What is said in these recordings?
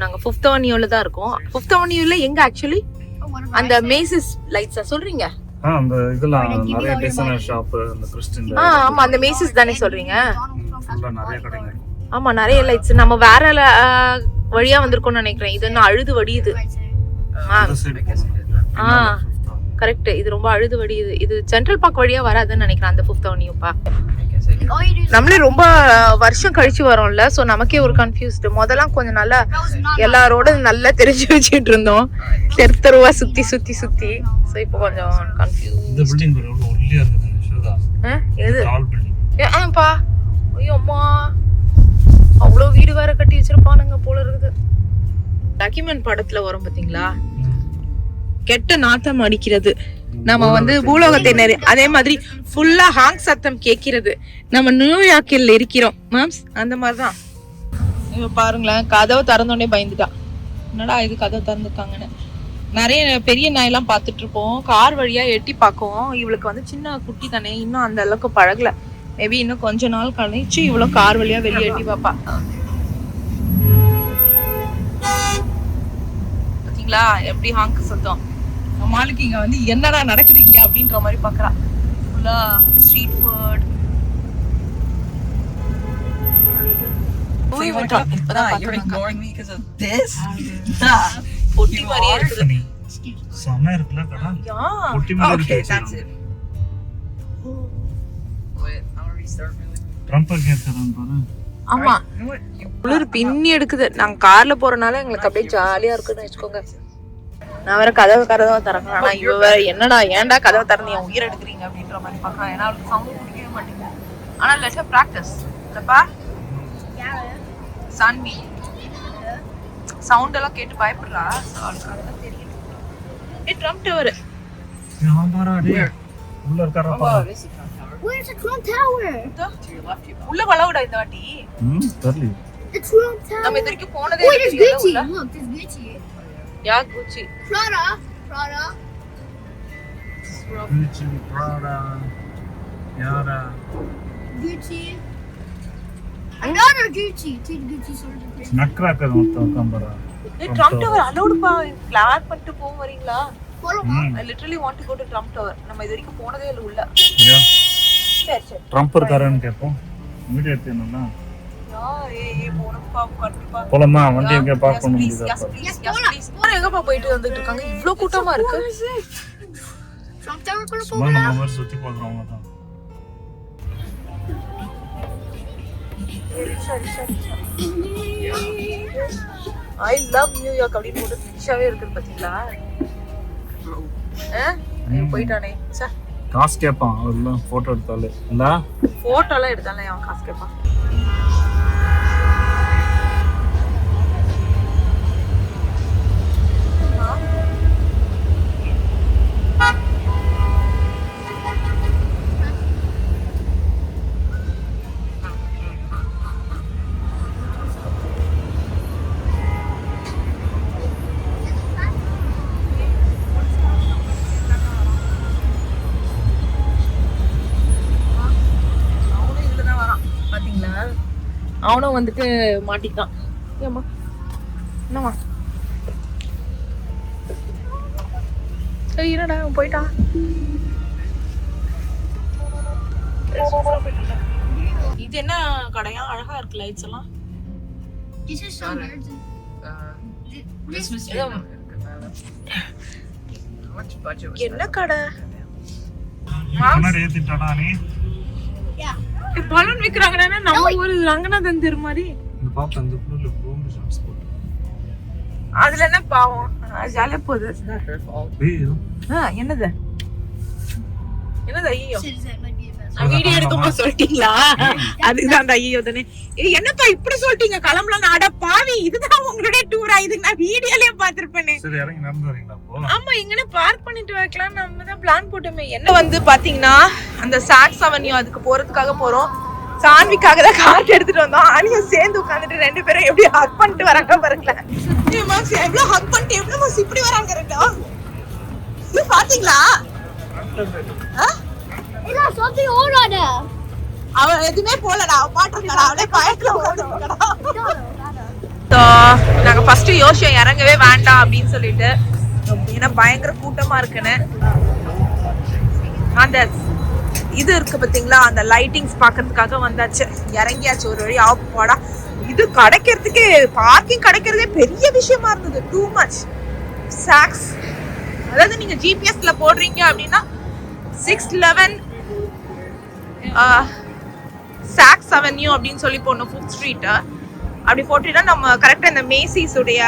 நாங்க 5th அவென்யூல தான் இருக்கோம். 5th அவென்யூல எங்க ஆக்சுவலி அந்த மேசஸ் லைட்ஸா சொல்றீங்க? அந்த இதெல்லாம் நிறைய டிசைனர் ஷாப் அந்த கிறிஸ்டியன். ஆமா அந்த மேசஸ் தானே சொல்றீங்க? நிறைய கடைங்க. ஆமா நிறைய லைட்ஸ். நம்ம வேற வழியா வந்திருக்கோம்னு நினைக்கிறேன். இது என்ன அழுது வடியுது. கரெக்ட், இது ரொம்ப அழுது வடியுது. இது சென்ட்ரல் பார்க் வழியா வராதுன்னு நினைக்கிறேன் அந்த 5th அவென்யூப்பா. நம்மளே ரொம்ப வருஷம் கழிச்சு வரோம்ல, சோ நமக்கே ஒரு கன்ஃபியூஸ்டு. முதல்ல கொஞ்சம் நல்லா எல்லாரோட நல்லா தெரிஞ்சு வச்சுட்டு இருந்தோம், தெருவா சுத்தி சுத்தி சுத்தி. சோ இப்போ கொஞ்சம் கன்ஃபியூஸ். இந்த பில்டிங் எவ்வளவு ஒல்லியா இருக்குது ஷோதா. எது டால் பில்டிங்? ஏன்பா, ஐயோ அம்மா, அவ்வளோ வீடு வேற கட்டி வச்சிருப்பானுங்க போல இருக்குது. டாக்குமெண்ட் படத்துல வரும் பாத்தீங்களா, கெட்ட நாத்தம் அடிக்கிறது. நம்ம வந்து பூலோகத்தை அதே மாதிரி ஃபுல்லா ஹாங் சத்தம் கேட்கிறது. நம்ம நியூயார்க்கில் இருக்கிறோம் மேம்ஸ், அந்த மாதிரிதான். இவ பாருங்களேன், கதவை திறந்தோடனே பயந்துட்டான். என்னடா இது கதவை திறந்துருக்காங்கன்னு. நிறைய பெரிய நாயெல்லாம் பார்த்துட்டு இருப்போம், கார் வழியா எட்டி பார்க்கவும். இவளுக்கு வந்து சின்ன குட்டி தானே, இன்னும் அந்த அளவுக்கு பழகல. மேபி இன்னும் கொஞ்ச நாள் கழிச்சு இவ்வளவு கார் வழியா வெளியே எட்டி பாப்பா. பாத்தீங்களா எப்படி ஹாங்க் சத்தம். நம்மளுக்கு இங்க வந்து என்னடா நடக்குதுங்க அப்படின்ற மாதிரி பாக்குறா. ஃபுல்லா ஸ்ட்ரீட் ஃபுட். பொட்டி மாதிரியே இருக்குது. செம இருக்குல்ல கடை. பொட்டி மாதிரி இருக்கு. ஆமா குளிர் பின்னி எடுக்குது. நாங்க கார்ல போறனால எங்களுக்கு அப்படியே ஜாலியா இருக்குன்னு வச்சுக்கோங்க. நான் வேற கதவை திறக்கிறேன். ஆனா இவ வேற என்னடா ஏன்டா கதவை திறந்து என் உயிர் எடுக்கிறீங்க அப்படின்ற மாதிரி பாக்கலாம். ஏன்னா அவளுக்கு சவுண்ட் பிடிக்கவே மாட்டேங்குது. ஆனா லெட் பிராக்டிஸ் இல்லப்பா. சான்வி சவுண்ட் எல்லாம் கேட்டு பயப்படுறா. அவளுக்கு அதெல்லாம் தெரியும். ட்ரம்ப் டவர் உள்ள இருக்காரப்பா. Where's the Trump Tower? உள்ள வளவுடா இந்த வாட்டி. தெரியல. The Trump Tower. நம்ம இதற்கு போனதே இல்ல. Wait, there's Gucci. Look, there's Gucci. Yeah, Gucci. Prada. Gucci, Prada, Yara. Gucci. Another Gucci. Two Gucci sort of thing. Nutcracker மொத்தம் கம்பரா. Trump Tower allowed பா. ஃபிளாட் பண்ணிட்டு போக வரீங்களா? I literally want to go to Trump Tower. நம்ம இது வரைக்கும் போனதே இல்ல உள்ள. சரி ட்ரம்ப் இருக்காருன்னு கேட்போம். வீடியோ எடுத்தீங்களா? போறப்பா கண்டிப்பா. போலாமா? வண்டி எங்க பார்க் பண்ண முடியுதா? ப்ளீஸ். எங்கப்பா போயிட்டு வந்துட்டு இருக்காங்க? இவ்ளோ கூட்டமா இருக்கு. Trump Tower குள்ள சும்மா நம்ம சுத்தி போறோம் தான். சரி. I love New York அப்படி போட்டு பிக்சாவே இருக்கு பாத்தீங்களா? போயிட்டானே சே. காசு கேட்பான் அவர்லாம் போட்டோ எடுத்தாலே. இல்ல போட்டோ எல்லாம் எடுத்தாலே அவன் காசு கேட்பான். அவனும் வந்துட்டு மாட்டிக்கிட்டான். ஏம்மா என்னம்மா என்னடா அவன் போயிட்டான். இது என்ன கடையா? அழகா இருக்கு லைட்ஸ் எல்லாம். This is so weird. என்ன கடை? முன்னாடி ஏத்திட்டாடா நீ. பலூன் விக்கிறாங்கன்னா நம்ம ஊர் ரங்கநாதன் தெரு மாதிரி. இந்த பாப்பா அந்த புள்ள ப்ரோமோ ஷாட்ஸ் போட்டு. அதுல என்ன பாவம்? ஜாலியா போகுது. என்னது ஐயோ வீடியோ எடுக்கும்போது சொல்லிட்டீங்களா? அதுதான் ஐயோ தானே. என்னப்பா இப்படி சொல்லிட்டீங்க? கிளம்பலாம். அட பாவி, இதுதான் உங்களுடைய டூரா? இதுக்கு நான் வீடியோலயே பாத்துருப்பேனே. சரி இறங்கி நடந்து வரீங்களா? ஆமா, எங்கன்னு பார்க் பண்ணிட்டு வைக்கலாம். நம்ம தான் பிளான் போட்டோமே. என்ன வந்து பாத்தீங்கன்னா அந்த சாக்ஸ் அவென்யூ அதுக்கு போறதுக்காக போறோம். சான்விக்காக தான் கார் எடுத்துட்டு வந்தோம். ஆலியும் சேர்ந்து உட்காந்துட்டு 2 பேரும் எப்படி ஹக் பண்ணிட்டு வராங்க பாருங்களேன். எவ்வளவு ஹக் பண்ணிட்டு எவ்வளவு இப்படி வராங்க ரெண்டும். இது பாத்தீங்களா? இல்ல something ஓடாத. அவ எதுமே போலடா. பாட்டு இருக்கடா. அவளே பயத்துல ஓடுறடா. நாங்க ஃபர்ஸ்ட் யோசிச்சோம் இறங்கவே வேண்டாம் அப்படின்னு சொல்லிட்டு, ஏன்னா பயங்கர கூட்டமா இருக்குன்னு. அந்த இது இருக்கு பாத்தீங்களா, அந்த லைட்டிங்ஸ் பாக்குறதுக்காக வந்தாச்சு. இறங்கியாச்சு ஒரு வழி. ஆப்பாடா, இது கிடைக்கிறதுக்கே, பார்க்கிங் கிடைக்கிறதே பெரிய விஷயமா இருந்தது. Too much socks. அதாவது நீங்க ஜிபிஎஸ்ல போடுறீங்க அப்படின்னா 611 சாக்ஸ் அவென்யூ அப்படின்னு சொல்லி போடணும், ஃபுட் ஸ்ட்ரீட். அப்படி போட்டீங்கன்னா நம்ம கரெக்டா இந்த மேசிஸ் உடைய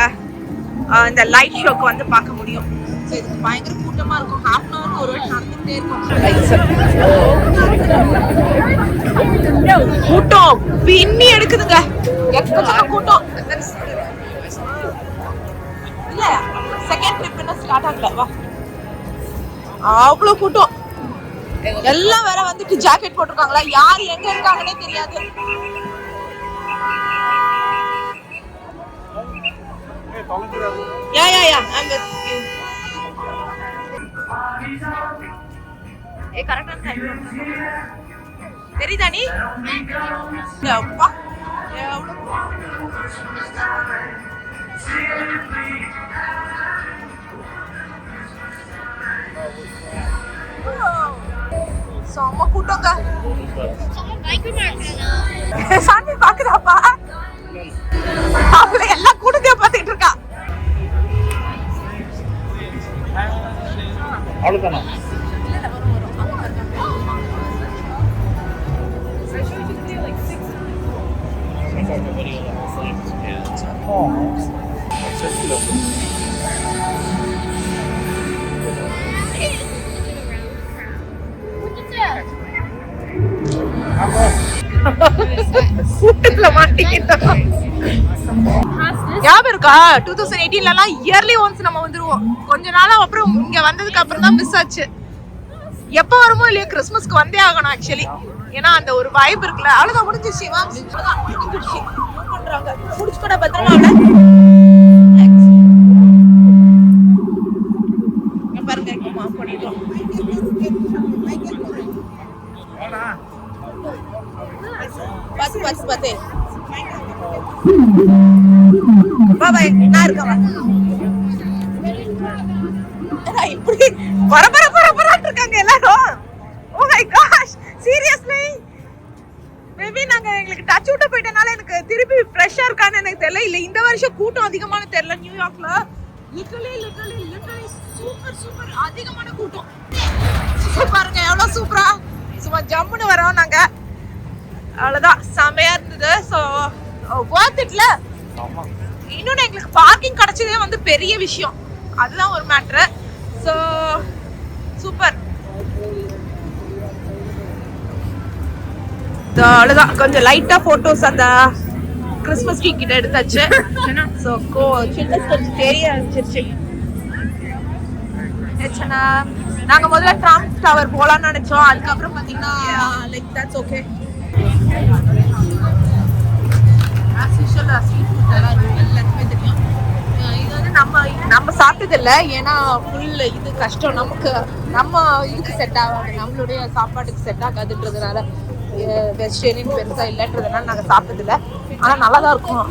இந்த லைட் ஷோக்கு வந்து பார்க்க முடியும். ஸோ இதுக்கு பயங்கர கூட்டமா இருக்கும். ½ அன் ஹவருக்கு ஒரு வாட்டி நடந்துகிட்டே இருக்கும். கூட்டம் பின்னி எடுக்குதுங்க, எக்கச்சக்க கூட்டம். இல்ல செகண்ட் ட்ரிப் என்ன ஸ்டார்ட் ஆகல. வா, அவ்வளவு கூட்டம். எல்லாம் வேற வந்துட்டு ஜாக்கெட் போட்டிருக்காங்களா, யார் எங்க இருக்காங்கன்னே தெரியாது. Yeah, I'm with you. கரெக்டான டைம் தெரியுதா நீ? அப்பா செம்ம கூட்டங்க. சாமி பாக்குறாப்பா, அவளை எல்லாம் கூட்டத்தைய பாத்துட்டு இருக்கா. அவ்வளவுதானா? கூட்டத்துல மாட்டிக்கிட்டோம். ஞாபகம் இருக்கா 2018 இயர்லி ஒன்ஸ் நம்ம வந்துருவோம். கொஞ்ச நாளா அப்புறம் இங்க வந்ததுக்கு அப்புறம் தான் மிஸ் ஆச்சு. எப்ப வருமோ இல்லையோ கிறிஸ்மஸ்க்கு வந்தே ஆகணும் ஆக்சுவலி. ஏன்னா அந்த ஒரு வைப் இருக்குல்ல. அவ்வளவுதான், முடிஞ்சிச்சு. பண்றாங்க முடிச்சுக்கூட பத்திரமா பாருங்க. பண்ணிட்டோம். பஸ் பஸ் பத்தே பாய் நான் இருக்கேன். இப்படி பரபரன்னு இருக்காங்க எல்லாரும். Oh my gosh, seriously maybe நாங்க எங்களுக்கு டச் விட்டு போயிட்டனால எனக்கு திருப்பி ஃப்ரெஷ்ஷா இருக்கான்னு எனக்கு தெரியல. இல்ல இந்த வருஷம் கூட்டம் அதிகமான தெரியல. நியூயார்க்ல லிட்டரலி சூப்பர் அதிகமான கூட்டம். பாருங்க எவ்வளவு சூப்பரா, சும்மா ஜம்முன்னு வரோம் நாங்க. அவ்வளவுதான், செமையா இருந்தது. So worth it. இன்னொன்னு எங்களுக்கு பார்க்கிங் கிடைச்சதே வந்து பெரிய விஷயம். அதுதான் ஒரு மேட்ரு. So super. அவ்வளவுதான், கொஞ்சம் லைட்டா போட்டோஸ் அந்த கிறிஸ்மஸ் ட்ரீ கிட்ட எடுத்தாச்சு. ஸோ சில்ட்ரன்ஸ் கொஞ்சம் தெரிய ஆரம்பிச்சிருச்சு. நாங்க முதல்ல ட்ரம்ப் டவர் போலாம்னு நினைச்சோம். அதுக்கப்புறம் பாத்தீங்கன்னா லைக் தட்ஸ் ஓகே. எல்லாத்துக்குமே தெரியும் இது வந்து நம்ம சாப்பிட்டது இல்லை. ஏன்னா ஃபுல் இது கஷ்டம் நமக்கு. நம்ம இதுக்கு செட் ஆகாது, நம்மளுடைய சாப்பாட்டுக்கு செட் ஆகாதுன்றதுனால வெஜிடேரியன் பெருசா இல்லைன்றதுனால நாங்கள் சாப்பிட்டதில்லை. ஆனால் நல்லா தான் இருக்கும்.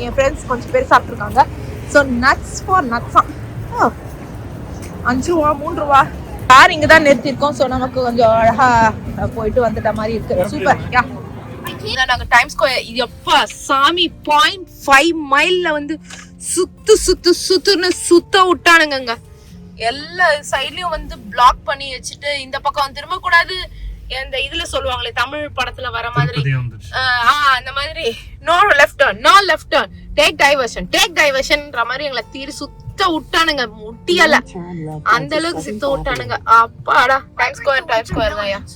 என் ஃப்ரெண்ட்ஸ் கொஞ்சம் பேர் சாப்பிட்ருக்காங்க. ஸோ நட்ஸ் ஃபார் நட்ஸா 5 ரூபா 3 ரூபா. கார் இங்கே தான் நிறுத்திருக்கோம். ஸோ நமக்கு கொஞ்சம் அழகா போயிட்டு வந்துட்ட மாதிரி இருக்கு. சூப்பர். யா, நாங்க டைம் ஸ்கொயர் எப்பா சாமி 0.5 மைல்ல வந்து சுத்துன்னு சுத்த விட்டானுங்க. எல்லா சைட்லயும் வந்து பிளாக் பண்ணி வச்சுட்டு இந்த பக்கம் திரும்ப கூடாது. இந்த இதுல சொல்லுவாங்களே தமிழ் படத்துல வர மாதிரி, அந்த மாதிரி நோ லெஃப்ட் டர்ன் டேக் டைவர்ஷன்ன்ற மாதிரி எங்களை தீரி சுத்த விட்டானுங்க. முட்டியல அந்த அளவுக்கு சுத்த விட்டானுங்க. அப்பாடா, டைம் ஸ்கொயர் தான்.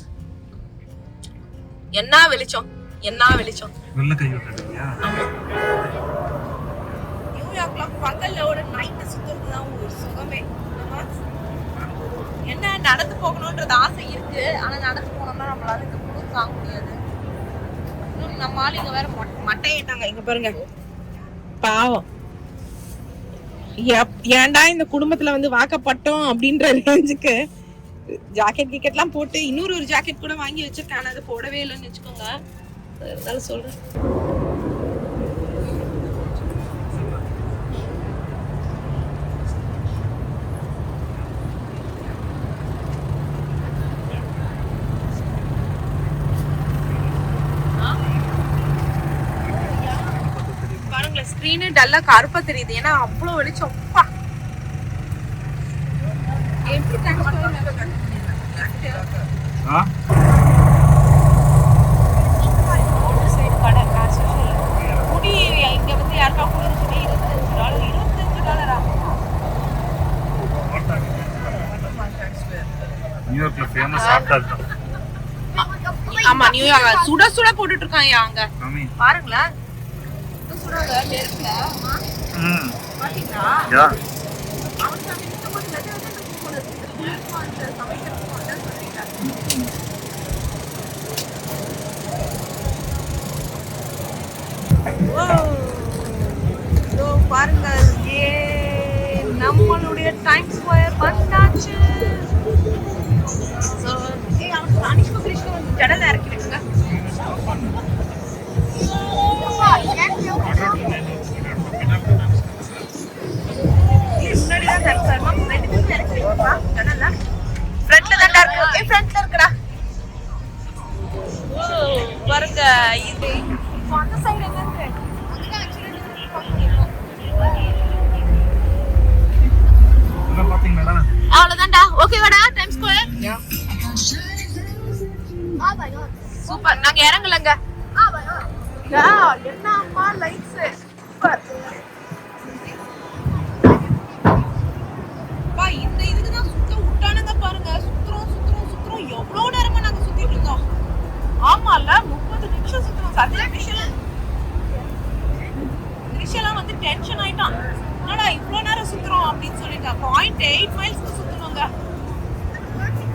என்ன வெளிச்சம் வெள்ள கை விட்டுட்டீங்க. நியூயார்க்ல பகல்ல ஒரு நைட் சுத்துறது தான் ஒரு சுகமே. என்ன நடந்து போகணும்ன்றது ஆசை இருக்கு. ஆனா நடந்து போனோம்னா நம்மளால இந்த குளிர் தாங்க முடியாது. நம்ம ஆளுங்க வேற மட்டையிட்டாங்க. இங்க பாருங்க பாவம். ஏன்டா இந்த குடும்பத்துல வந்து வாக்கப்பட்டோம் அப்படின்ற ரேஞ்சுக்கு ஜாக்கெட்லாம் போட்டு இன்னொரு ஜாக்கெட் கூட வாங்கி வச்சிருக்காங்க. அது போடவே இல்லைன்னு வச்சுக்கோங்க. சொல்றேன் டல்லா கருப்பா தெரியுது ஏன்னா அவ்வளவு வெளிச்சம். எப்படி முடி இங்க வந்து யாருக்கா குளிர் சொல்லி $25 நியூயார்க்ல ஃபேமஸ் ஹாட் டாக். ஆமா நியூயார்க் சுட சுட போட்டுட்டு இருக்காங்க அங்க பாருங்களேன். சுட நெருப்புல பாத்தீங்களா? யா பாருங்க நம்மளுடைய டைம் ஸ்கொயர் வந்தாச்சு. அனிஷ்மா கிருஷ்ணா வந்து ஜடல இறக்கி விட்டுங்க. முன்னாடிதான் தரமா ரெண்டு பேரும் இறக்கி விட்டுப்பா. ஜடல ஃப்ரண்ட்ல தான் இருக்கு. ஃப்ரண்ட்ல இருக்குடா. பாருங்க இது அந்த சைடு என்ன இருக்கு? அவ்வளவுதான்டா. ஓகேவாடா டைம் ஸ்கொயர்? சூப்பர். நாங்க இறங்கலங்க. என்ன அம்மா லைட்ஸ் சூப்பர். பா இந்த இதுக்கு தான் சுத்த விட்டானுங்க பாருங்க. சுத்துறோம் எவ்வளவு நேரமா நாங்க சுத்திட்டு இருக்கோம். ஆமால 30 நிமிஷம் சுத்துறோம். சத்தியா கிருஷ்ணலாம் வந்து டென்ஷன் ஆயிட்டான். என்னடா இவ்வளவு நேரம் சுத்துறோம் அப்படின்னு சொல்லிட்டு 0.8 மைல்ஸ் சுத்துறோங்க.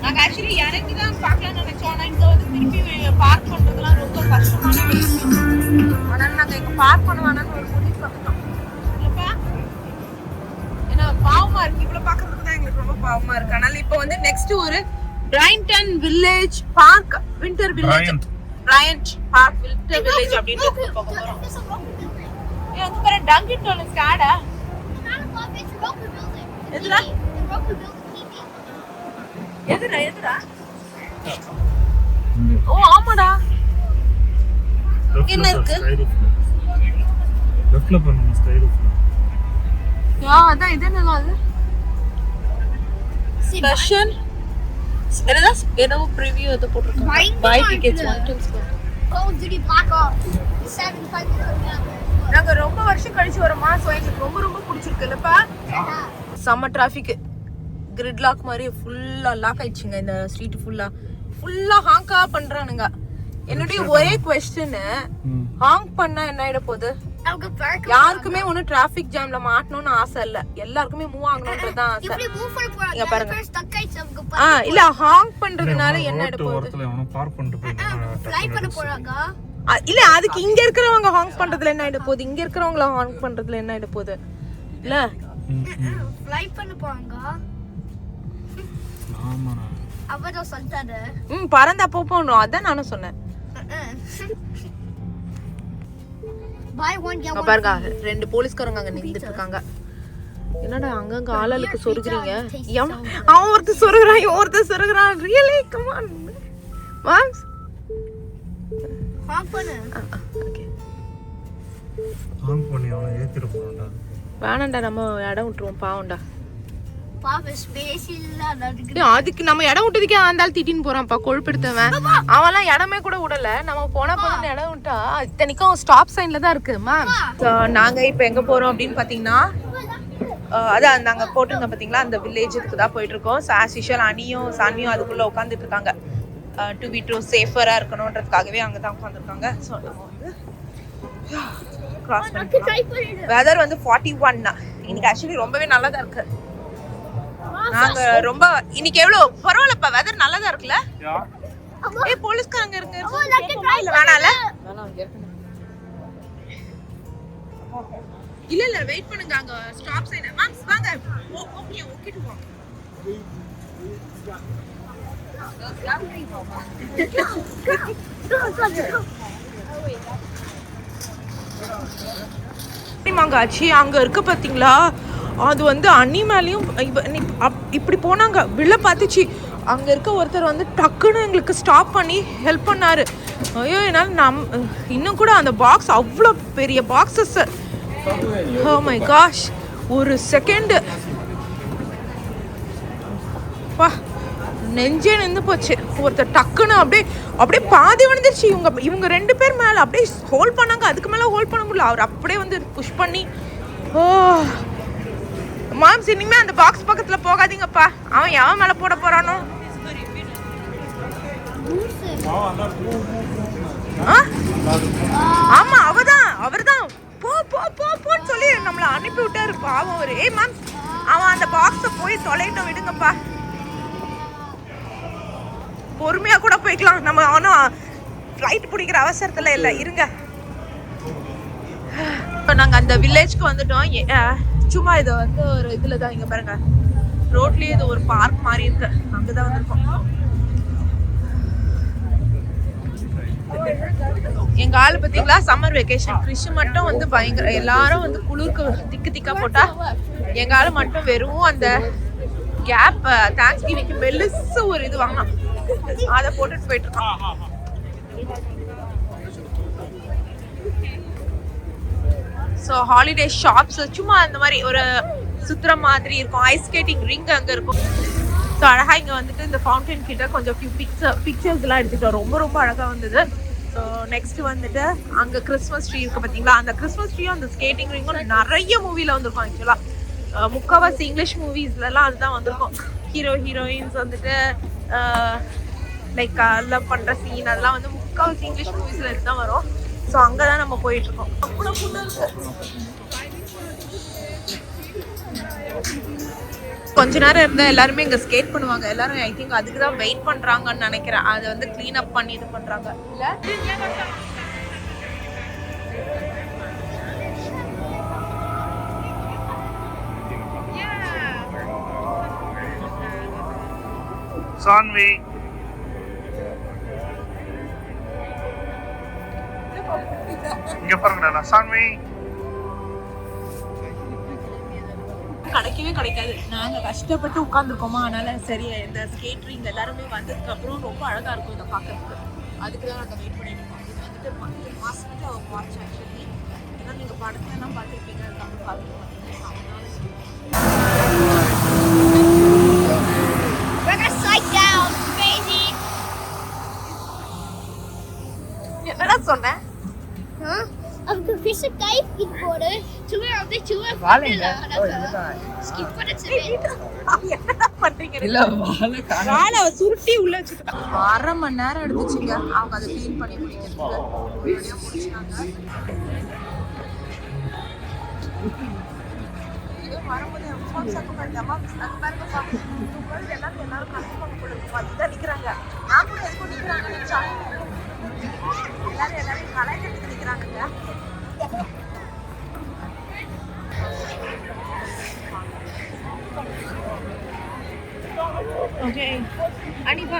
நாங்க ஆக்சுவலி இறங்கி தான் பார்க்கலாம்னு நினைச்சோம். ஆனா இங்க வந்து திருப்பி பார்க் பண்றதுலாம் ரொம்ப கஷ்டமான விஷயம். அதனால நாங்க இங்க பார்க் பண்ணுவானு ஒரு முடிவு பண்ணிட்டோம். இல்லப்பா ஏன்னா பாவமா இருக்கு. இவ்வளவு பாக்குறதுக்கு தான் எங்களுக்கு ரொம்ப பாவமா இருக்கு. அதனால இப்போ வந்து நெக்ஸ்ட் ஒரு Bryant village park winter village Bryant park winter village அப்படின்னு போக போறோம். அங்க பாரு டங்கின் டோனஸ் காடா. எதுடா? எதுடா? ஓ ஆமாடா. என்ன இருக்கு? லெஃப்ட்ல பாருங்க ஸ்கை ரூஃப். அதான் இது என்னது அது? ஸ்பெஷல் ஏதோ ப்ரிவியூ ஏதோ போட்டுருக்காங்க. Buy tickets 1 Call of Duty Black Ops 7 நாங்க ரொம்ப வருஷம் கழிச்சு வரோமா. சோ எங்களுக்கு ரொம்ப பிடிச்சிருக்குல்லப்பா. செம்ம டிராஃபிக் கிரிட் லாக் மாதிரி ஃபுல்லா லாக் ஆயிடுச்சுங்க. இந்த ஸ்ட்ரீட் ஃபுல்லா ஹாங்கா பண்றானுங்க. என்னுடைய ஒரே क्वेश्चन ஹாங் பண்ணா என்ன ஆயிட போகுது? யாருக்குமே ஒண்ணு டிராஃபிக் ஜாம்ல மாட்டணும்னு ஆசை இல்ல. எல்லாருக்குமே மூவ் ஆகணும்ன்றதான் ஆசை. இங்க பாருங்க. இல்ல ஹாங் பண்றதுனால என்ன ஆயிட போகுது? இல்ல அதுக்கு இங்க இருக்கிறவங்க ஹாங் பண்றதுல என்ன ஆயிட போகுது? இங்க இருக்கிறவங்கள ஹாங் பண்றதுல என்ன ஆயிட போகுது? இல்ல ஃப்ளை பண்ண போறாங்க. ஆமாடா. அவதோ சொல்றாரு. பறந்தா போறோம். அதான் நானும் சொன்னேன். Buy one get one. பாருங்க ரெண்டு போலீஸ்காரங்க அங்க நின்னுட்டு இருக்காங்க. என்னடா அங்கங்க ஆளாளுக்கு சொருகுறீங்க? அவன் ஒருத்தர் சொருகுறான். ரியலி கம் ஆன் மாம்ஸ். ஹாங் பண்ணு. ஓகே ஹாங் பண்ணி அவனை ஏத்திட்டு போறடா. வேணாம்டா நம்ம இடம் விட்டுருவோம். பாவம்டா. பாப்பா ஸ்பேஸ் இல்ல அதுக்கு. அதுக்கு நம்ம இடம் விட்டதுக்கே ஆண்டாள் திட்டின்னு போறான்ப்பா கொழுப்பெடுத்தவன். அவன்லாம் இடமே கூட விடல. நம்ம போனா போதும் இடம் விட்டா இத்தனைக்கும் ஸ்டாப் சைன்ல தான் இருக்கு மேம். நாங்க இப்ப எங்க போறோம் அப்படின்னு பாத்தீங்கன்னா அதான் நாங்க போட்டிருந்தோம் பாத்தீங்களா அந்த வில்லேஜுக்கு தான் போயிட்டு இருக்கோம். ஆஸ் யூஷுவல் அனியும் சானியும் அதுக்குள்ள உட்காந்துட்டு இருக்காங்க. டு பி ட்ரூ சேஃபரா இருக்கணும்ன்றதுக்காகவே அங்க தான் உட்காந்துருக்காங்க. ஸோ நம்ம வந்து கிராஸ் பண்ணிக்கலாம். வெதர் வந்து 41. இன்னைக்கு ஆக்சுவலி ரொம்பவே நல்லா தான் இருக்கு. நாங்க ரொம்ப இன்னைக்கு எவ்வளவு பரவாயில்லப்பா. வெதர் நல்லா தான் இருக்குல்ல? ஏய் போலீஸ்காரங்க இருங்க. இல்ல வேணால இல்ல வெயிட் பண்ணுங்க. அங்க ஸ்டாப் சைன் மேம்ஸ் வாங்க. Okay to walk. மாங்காச்சி அங்க இருக்கு பாத்தீங்களா? அது வந்து அண்ணி மேலேயும் இப்படி போனாங்க. விழ பார்த்துச்சு. அங்கே இருக்க ஒருத்தர் வந்து டக்குன்னு எங்களுக்கு ஸ்டாப் பண்ணி ஹெல்ப் பண்ணாரு. ஐயோ என்னால் இன்னும் கூட அந்த பாக்ஸ் அவ்வளோ பெரிய பாக்ஸஸ் ஓ மை காஷ், ஒரு செகண்ட் வா, நெஞ்சே நின்று போச்சு. ஒருத்தர் டக்குன்னு அப்படியே பாதி விழுந்துருச்சு. இவங்க 2 பேர் மேல அப்படியே ஹோல்ட் பண்ணாங்க. அதுக்கு மேல ஹோல்ட் பண்ண முடியல. அவர் அப்படியே வந்து புஷ் பண்ணி, ஓ மாம்ஸ், இனிமே அந்த பாக்ஸ் பக்கத்துல போகாதீங்கப்பா. அவன் எவன் மேல போட போறானோ? ஆமா, அவர்தான் போ போ போ போன்னு சொல்லி நம்மள அனுப்பி விட்டாரு. பாவம் அவரு. ஏய் மாம்ஸ், அவன் அந்த பாக்ஸ போய் தொலைட்டும், விடுங்கப்பா. பொறுமையா கூட போய்க்கலாம். நம்ம அவனும் ஃப்ளைட் பிடிக்கிற அவசரத்துல இல்ல, இருங்க. நாங்க அந்த வில்லேஜ்க்கு வந்துட்டோம். சும்மா இது வந்து ஒரு இதுல தான், இங்க பாருங்க, ரோட்லயே இது ஒரு பார்க் மாதிரி இருக்கு. அங்கதான் வந்திருக்கோம். எங்க ஆளு பாத்தீங்களா, சம்மர் வெக்கேஷன். கிறிஷ் மட்டும் வந்து பயங்கர, எல்லாரும் வந்து குளிருக்கு திக்கா போட்டா, எங்க ஆளு மட்டும் வெறும் அந்த கேப் தேங்க்ஸ் கிவிங்க்கு மெல்லிசு ஒரு இது வாங்கினான். அதை போட்டுட்டு போயிட்டு இருக்கோம். ஸோ ஹாலிடே ஷாப்ஸ் சும்மா அந்த மாதிரி ஒரு சுத்துற மாதிரி இருக்கும். ஐஸ் ஸ்கேட்டிங் ரிங் அங்கே இருக்கும். ஸோ அழகாக இங்கே வந்துட்டு இந்த ஃபவுண்டன் கிட்ட கொஞ்சம் ஃபியூ பிக்சர்ஸ்லாம் எடுத்துக்கிட்டோம். ரொம்ப ரொம்ப அழகாக வந்தது. ஸோ நெக்ஸ்ட் வந்துட்டு அங்கே கிறிஸ்மஸ் ட்ரீ இருக்குது பார்த்தீங்களா, அந்த கிறிஸ்மஸ் ட்ரீயும் அந்த ஸ்கேட்டிங் ரிங்கும் நிறைய மூவியில் வந்திருக்கும். ஆக்சுவலாக முக்கால்வாசி இங்கிலீஷ் மூவிஸ்லலாம் அதுதான் வந்திருக்கும். ஹீரோயின்ஸ் வந்துட்டு லைக் லவ் பண்ணுற சீன் அதெல்லாம் வந்து முக்கால்வாசி இங்கிலீஷ் மூவிஸில் இருந்து தான் வரும். ஸோ அங்கே தான் நம்ம போயிட்டுருக்கோம். அவ்வளோ ஃபுல்லாக இருக்கு. கொஞ்ச நேரம் இருந்தால் எல்லாருமே இங்கே ஸ்கேட் பண்ணுவாங்க. எல்லாரும் ஐ திங்க் அதுக்கு தான் வெயிட் பண்ணுறாங்கன்னு நினைக்கிறேன். அதை வந்து க்ளீன் அப் பண்ணி இது பண்ணுறாங்க. இல்லை சான்வி, இங்க பாருங்கடா சான்வி. கிடைக்கவே கிடைக்காது. நாங்கள் கஷ்டப்பட்டு உட்காந்துருக்கோமா, அதனால சரி இந்த ஸ்கேட்ரிங் எல்லாருமே வந்ததுக்கு அப்புறம் ரொம்ப அழகா இருக்கும் இதை பார்க்கறதுக்கு. அதுக்கு தான் நாங்கள் வெயிட் பண்ணிட்டு இருக்கோம். இது வந்துட்டு 10 மாசத்துக்கு அவங்க வாட்ச் ஆக்சுவலி. ஏன்னா நீங்கள் படத்துலலாம் பார்த்துருப்பீங்க, அதுக்காக பார்த்துருக்கோம். என்னடா சொன்னேன்? Aku bisa kayak gitu deh. Cuma ada cuma. Skip pada cerita. என்னடா பண்றீங்க? இல்ல வாளை சுருட்டி உள்ள வச்சிட்டு 1/2 மணி நேரம் எடுத்துச்சுங்க அவங்க அதை க்ளீன் பண்ணி முடிக்கிறதுக்கு. ஒரேடியா முடிச்சாங்க. இது வரும்போது ஃபோன் சக்கு பண்ணாமா அது பாருங்க பாருங்க. எல்லாரும் கண்டிப்பா போடுங்க. வந்து நிக்கறாங்க. நான் கூட எதுக்கு நிக்கறாங்க நிச்சா. எல்லாரும் கலையிட்டு நிக்கறாங்க. Okay. அனிபா.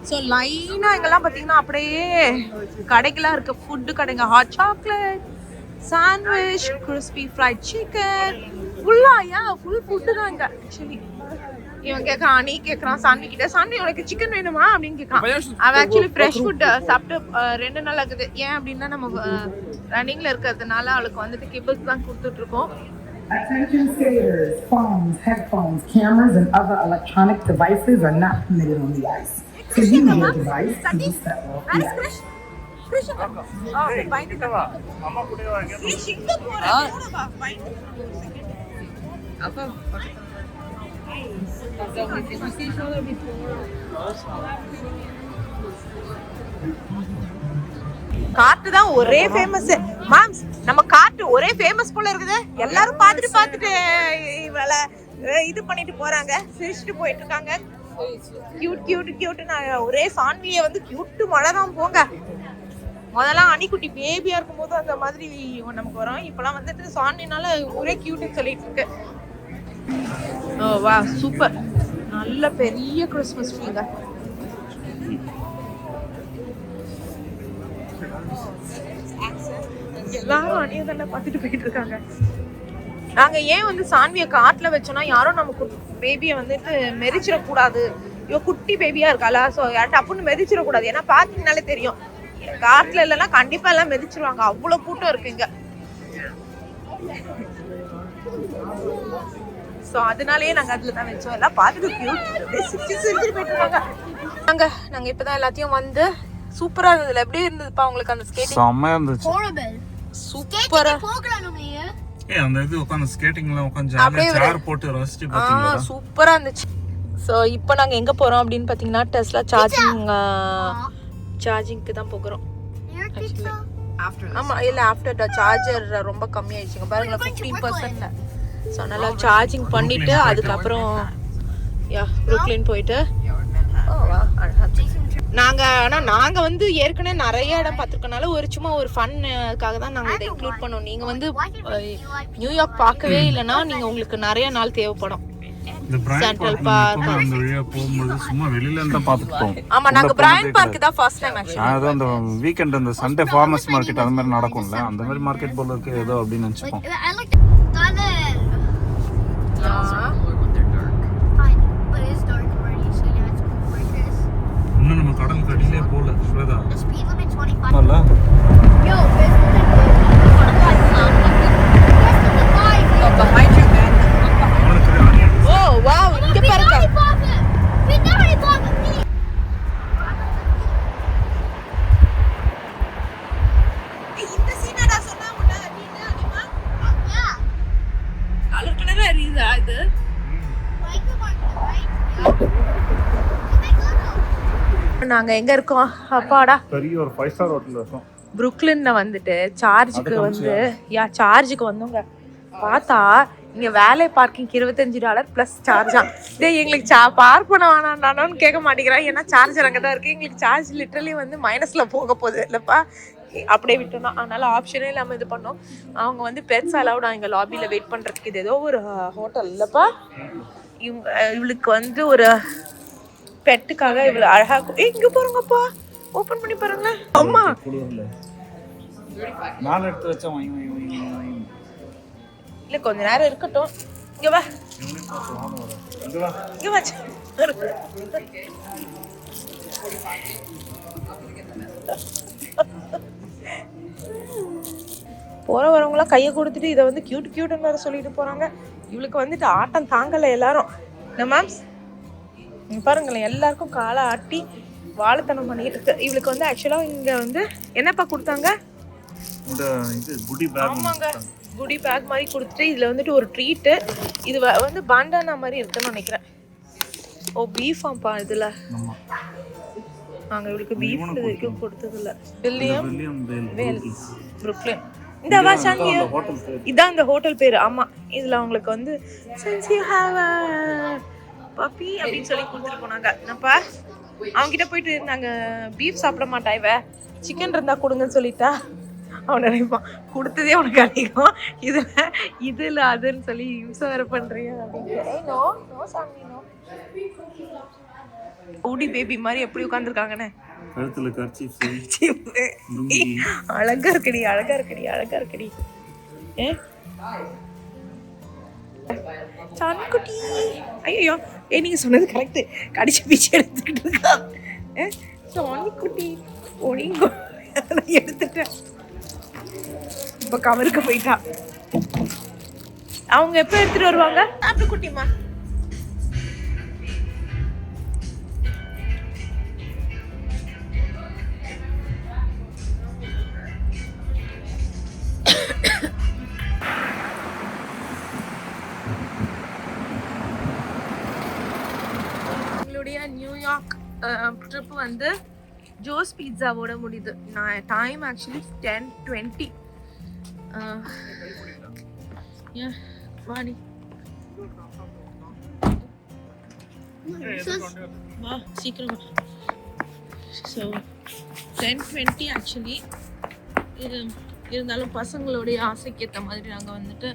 ஸோ லைனா இங்கெல்லாம் பார்த்தீங்கன்னா அப்படியே கடைகளாக இருக்கு. ஃபுட்டு கடைங்க, hot chocolate, sandwich, crispy fried chicken, full food தான் இங்கே ஆக்சுவலி. இவன் கேட்கறான், நீ கேட்கறான் சாண்ட்வி கிட்ட, சாண்ட்வி உனக்கு சிக்கன் வேணுமா அப்படின்னு கேட்கான். அவன் ஆக்சுவலி ஃப்ரெஷ் ஃபுட் சாப்பிட்டு 2 நாள் ஆகுது. ஏன் அப்படின்னா நம்ம ரன்னிங்ல இருக்கிறதுனால அவளுக்கு வந்துட்டு கிபிள்ஸ் தான் கொடுத்துட்டு இருக்கோம். Attention skaters, phones, headphones, cameras, and other electronic devices are not permitted on the ice. To use your device, please step off the ice. அம்மா கூட வாங்க. காட்டு தான் ஒரே ஃபேமஸ். மாம்ஸ் நம்ம காட்டு ஒரே ஃபேமஸ் போல இருக்குது. எல்லாரும் பார்த்துட்டு இவள இது பண்ணிட்டு போறாங்க, சிரிச்சுட்டு போயிட்டு இருக்காங்க. கியூட் நான் ஒரே சான்வியை வந்து கியூட் மழை தான் போங்க. முதல்ல அணிக்குட்டி பேபியா இருக்கும் போது அந்த மாதிரி நமக்கு வரும். இப்பெல்லாம் வந்துட்டு சான்வினால ஒரே கியூட்னு சொல்லிட்டு இருக்கு. ஓ வா சூப்பர், நல்ல பெரிய கிறிஸ்மஸ் ட்ரீங்க. எல்லாரும் அணியதெல்ல பார்த்துட்டு போயிட்டு இருக்காங்க. நாங்க ஏன் வந்து சான்வியை காட்டுல வச்சோம்னா, யாரும் நமக்கு பேபியை வந்துட்டு மெரிச்சிடக்கூடாது. இவ குட்டி பேபியா இருக்காளா, ஸோ டப்புன்னு மெதிச்சிடக்கூடாது. ஏன்னா பார்த்தீங்கனாலே தெரியும் காட்டுல இல்லைன்னா கண்டிப்பா எல்லாம் மிதிச்சிருவாங்க, அவ்வளவு கூட்டம் இருக்கு இங்க. சோ அதனாலயே நாங்க அதுல தான் வச்சோம். எல்லாம் பார்த்துட்டு கியூட் போயிட்டு இருக்காங்க. நாங்க இப்பதான் எல்லாத்தையும் வந்து சூப்பரா இருந்ததுல. எப்படி இருந்ததுப்பா உங்களுக்கு அந்த ஸ்கேட்டிங்? செம்மையா இருந்துச்சு. சூப்பரா ஏய் அந்த இது உட்கார்ந்து ஸ்கேட்டிங்ல உட்கார்ந்து ஜாலியா சேர் போட்டு ரசிச்சு பாத்தீங்களா? சூப்பரா இருந்துச்சு. சோ இப்போ நாங்க எங்க போறோம் அப்படின்னு பாத்தீங்கன்னா டெஸ்லா சார்ஜிங்க்கு தான் போறோம். ஆமா இல்ல ஆஃப்டர் த சார்ஜர் ரொம்ப கம்மி ஆயிடுச்சுங்க பாருங்க 15%. சோ நல்லா சார்ஜிங் பண்ணிட்டு அதுக்கப்புறம் புரூக்ளின் போயிட்டு நாங்க வந்து ஏற்கனவே நிறைய இடம் பார்த்துருக்கனால சும்மா ஒரு ஃபன்னுக்காக தான் நாங்க இதை இன்க்ளூட் பண்ணோம். நீங்க வந்து நியூயார்க் பார்க்கவே இல்லைன்னா நீங்க உங்களுக்கு நிறைய நாள் தேவைப்படும். சென்ட்ரல் பார்க் அந்த வழியா போகும்போது சும்மா வெளியில இருந்து பாத்துட்டோம். ஆமா நாங்க பிரையன் பார்க் தான் ஃபர்ஸ்ட் டைம் ஆக்சுவலி. அது அந்த வீக்கெண்ட் அந்த சண்டே ஃபார்மர்ஸ் மார்க்கெட் அந்த மாதிரி நடக்கும்ல, அந்த மாதிரி மார்க்கெட் போல இருக்கு ஏதோ அப்படின்னு நினைச்சுப்போம். இன்னும் நம்ம கடல் கடியிலே போல ஸ்வேதா இல்ல ஓ வாவ் இங்க பாருங்க. இந்த சீனடா சொன்னா முன்ன நீங்க அனிமா கலர் கலரா எரியுதா இது? நாங்க எங்க இருக்கோம் அப்பாடா? பெரிய ஒரு 5 ஸ்டார் ஹோட்டல்ல இருக்கோம். புரூக்ளின்ல வந்துட்டு சார்ஜுக்கு வந்து சார்ஜுக்கு வந்தோங்க. பார்த்தா இங்க வேலை பார்க்கிங் $25 பிளஸ் சார்ஜா. டேய் எங்களுக்கு பார்க் பண்ண வேணாம்னு கேட்க மாட்டேங்கிறான். ஏன்னா சார்ஜர் அங்கே தான் இருக்கு. எங்களுக்கு சார்ஜ் லிட்டரலி வந்து மைனஸ்ல போக போகுது இல்லப்பா, அப்படியே விட்டோம்னா. அதனால ஆப்ஷனே இல்லாம இது பண்ணோம். அவங்க வந்து பெட்ஸ் அலவுடா இங்க லாபியில வெயிட் பண்றதுக்கு. இது ஏதோ ஒரு ஹோட்டல் இல்லப்பா. இவளுக்கு வந்து ஒரு பெட்டுக்காக இவ்வளவு அழகா இங்க பாருங்கப்பா, ஓபன் பண்ணி பாருங்க. அம்மா நாலு எடுத்து வச்சா இல்ல கொஞ்ச நேரம் இருக்கட்டும். இங்க வா இங்க வா. போற வரவங்களாம் கையை கொடுத்துட்டு இதை வந்து கியூட் கியூட்னு வேற சொல்லிட்டு போறாங்க. இவளுக்கு வந்துட்டு ஆட்டம் தாங்கல எல்லாரும். மேம்ஸ் பாருங்களேன், எல்லாருக்கும் காலை ஆட்டி வாழைத்தனம் பண்ணிட்டு இருக்கு. இவளுக்கு வந்து ஆக்சுவலா இங்க வந்து என்னப்பா கொடுத்தாங்க? இந்த இது குடி பேக். ஆமாங்க, குடி பேக் மாதிரி கொடுத்துட்டு இதுல வந்துட்டு ஒரு ட்ரீட். இது வந்து பாண்டானா மாதிரி இருக்குன்னு நினைக்கிறேன். ஓ பீஃபாம்பா இதுல. நாங்க இவளுக்கு பீஃப் இது வரைக்கும் கொடுத்தது இல்ல. வில்லியம் வேல் புரூக்ளின். இந்த வாசாங்க இதான் இந்த ஹோட்டல் பேரு. ஆமா இதுல அவங்களுக்கு வந்து since you have a puppy அப்படின்னு சொல்லி கொடுத்துட்டு போனாங்க. என்னப்பா அவங்க கிட்ட போயிட்டு நாங்க பீஃப் சாப்பிட மாட்டா, இவ சிக்கன் இருந்தா கொடுங்கன்னு சொல்லிட்டா. அவன் நினைப்பான் கொடுத்ததே உனக்கு அதிகம், இதுல அதுன்னு சொல்லி இம்சை வேற பண்றீங்க அப்படின்னு. ஊடி பேபி மாதிரி எப்படி உட்காந்துருக்காங்கன்னு. கழுத்துல கர்ச்சீஃப் அழகா இருக்கடி அழகா இருக்கடி அழகா இருக்கடி. சான்குட்டி ஐயோ நீங்க சொன்னது கரெக்ட். கடிச்சு பீச்சு எடுத்துக்கிட்டு இருக்கா சான்குட்டி. ஒடிங்கோ எடுத்துட்டேன். இப்ப கவருக்கு போயிட்டா. அவங்க எப்ப எடுத்துட்டு வருவாங்க? அப்படி குட்டிமா நியூயார்க் ட்ரிப் வந்து ஜோஸ் பீட்சாவோட முடியுது. நான் டைம் ஆக்சுவலி 10:20. வாடி வா சீக்கிரம். So 10:20 actually. இருந்தாலும் பசங்களுடைய ஆசைக்கு ஏற்ற மாதிரி நாங்கள் வந்துட்டு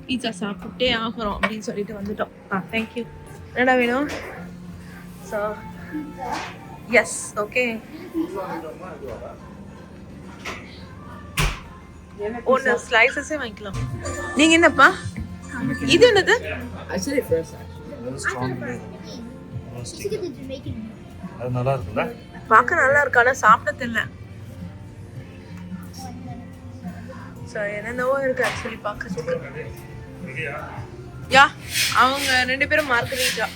பீட்சா சாப்பிட்டே ஆகிறோம் அப்படின்னு சொல்லிட்டு வந்துட்டோம். தேங்க்யூ. என்னடா வேணும்? So S okay. ஒன்று ஸ்லைசஸே வாங்கிக்கலாம். நீங்கள் என்னப்பா இது என்னது? அது நல்லா இருக்குல்ல? பார்க்க நல்லா இருக்கு, ஆனால் சாப்பிட தெரியல. பீட்சா என்னென்னவோ இருக்கு ஆக்சுவலி பார்க்கறதுக்கு. யா அவங்க 2 பேரும் மார்கரிட்டா.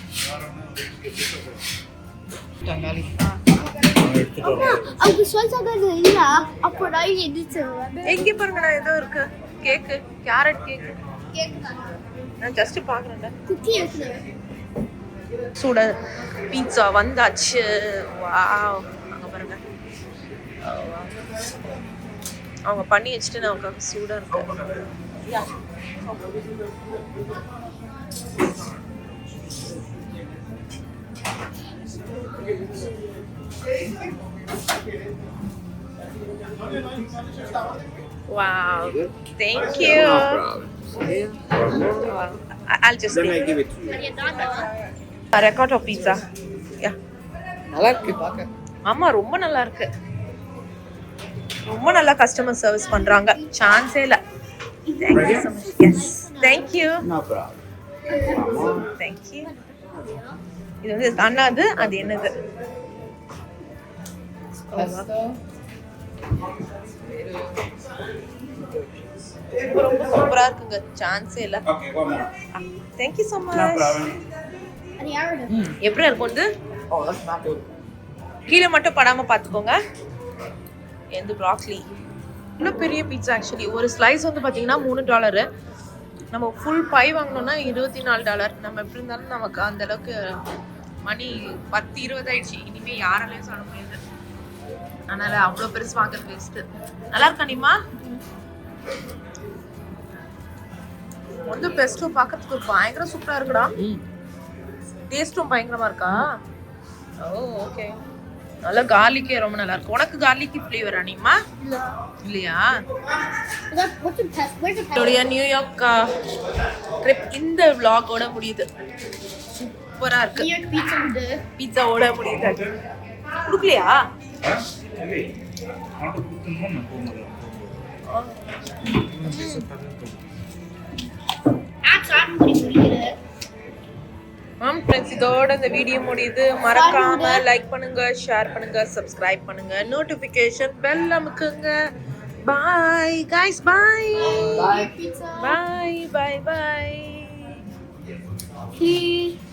அவங்க சொல்றாங்க இல்ல அப்போ நான் எந்திரிச்சு எங்க பாருங்கடா ஏதோ இருக்கு கேக், கேரட் கேக். நான் ஜஸ்ட் பாக்குறேன்டா. குக்கி இருக்கு. சுட பீட்சா வந்தாச்சு. வாவ் அங்க பாருங்க. அவங்க பண்ணி வச்சுட்டு நமக்கு சூடா இருக்கு. Wow, thank you. I'll just take it. A record of pizza. Yeah. நல்லா இருக்கு பாக்க. ஆமா ரொம்ப நல்லா இருக்கு. ரொம்ப நல்லா கஸ்டமர் சர்வீஸ் பண்றாங்க. சான்ஸே இல்ல. Thank you so much. Yes. Thank you. No problem. Thank you. இது வந்து அண்ணாது அது என்னது? ரொம்ப சூப்பரா இருக்குங்க. சான்ஸே இல்ல. Okay, one more. Thank you so much. No problem. அது யாரோட? எப்படி இருக்கும் இது? Oh, that's not good. கீழே மட்டும் படாம பாத்துக்கோங்க. எந்த ப்ராக்லி இன்னும் பெரிய பீட்சா. ஆக்சுவலி ஒரு ஸ்லைஸ் வந்து பாத்தீங்கன்னா $3. நம்ம ஃபுல் பை வாங்கினோம்னா $24. நம்ம எப்படி இருந்தாலும் நமக்கு அந்த அளவுக்கு மணி 10-20 ஆயிடுச்சு. இனிமே யாராலையும் சொல்ல முடியாது. அதனால அவ்வளோ பெருசு வாங்குறது வேஸ்ட். நல்லா இருக்கா நீமா? வந்து பெஸ்டோ பார்க்கறதுக்கு பயங்கர சூப்பரா இருக்குடா. டேஸ்டும் பயங்கரமா இருக்கா? ஓ ஓகே. நல்லா கார்லிக்கே ரொம்ப நல்லா இருக்கு. உனக்கு கார்லிக் ஃப்ளேவர் அனிமா இல்லையா? What's the test? Where's the test? என்னுடைய நியூயார்க் ட்ரிப் இந்த vlog-ஓட முடியுது. சூப்பரா இருக்கு. New York pizza வந்து பீட்சாவோட முடியுது. குடுக்கலையா? ஃப்ரெண்ட்ஸ் இதோட இந்த வீடியோ முடியுது. மறக்காம லைக் பண்ணுங்க, ஷேர் பண்ணுங்க, சப்ஸ்கிரைப் பண்ணுங்க, notification bell அமுக்குங்க. Bye guys, bye. New York pizza. Bye bye bye. Please.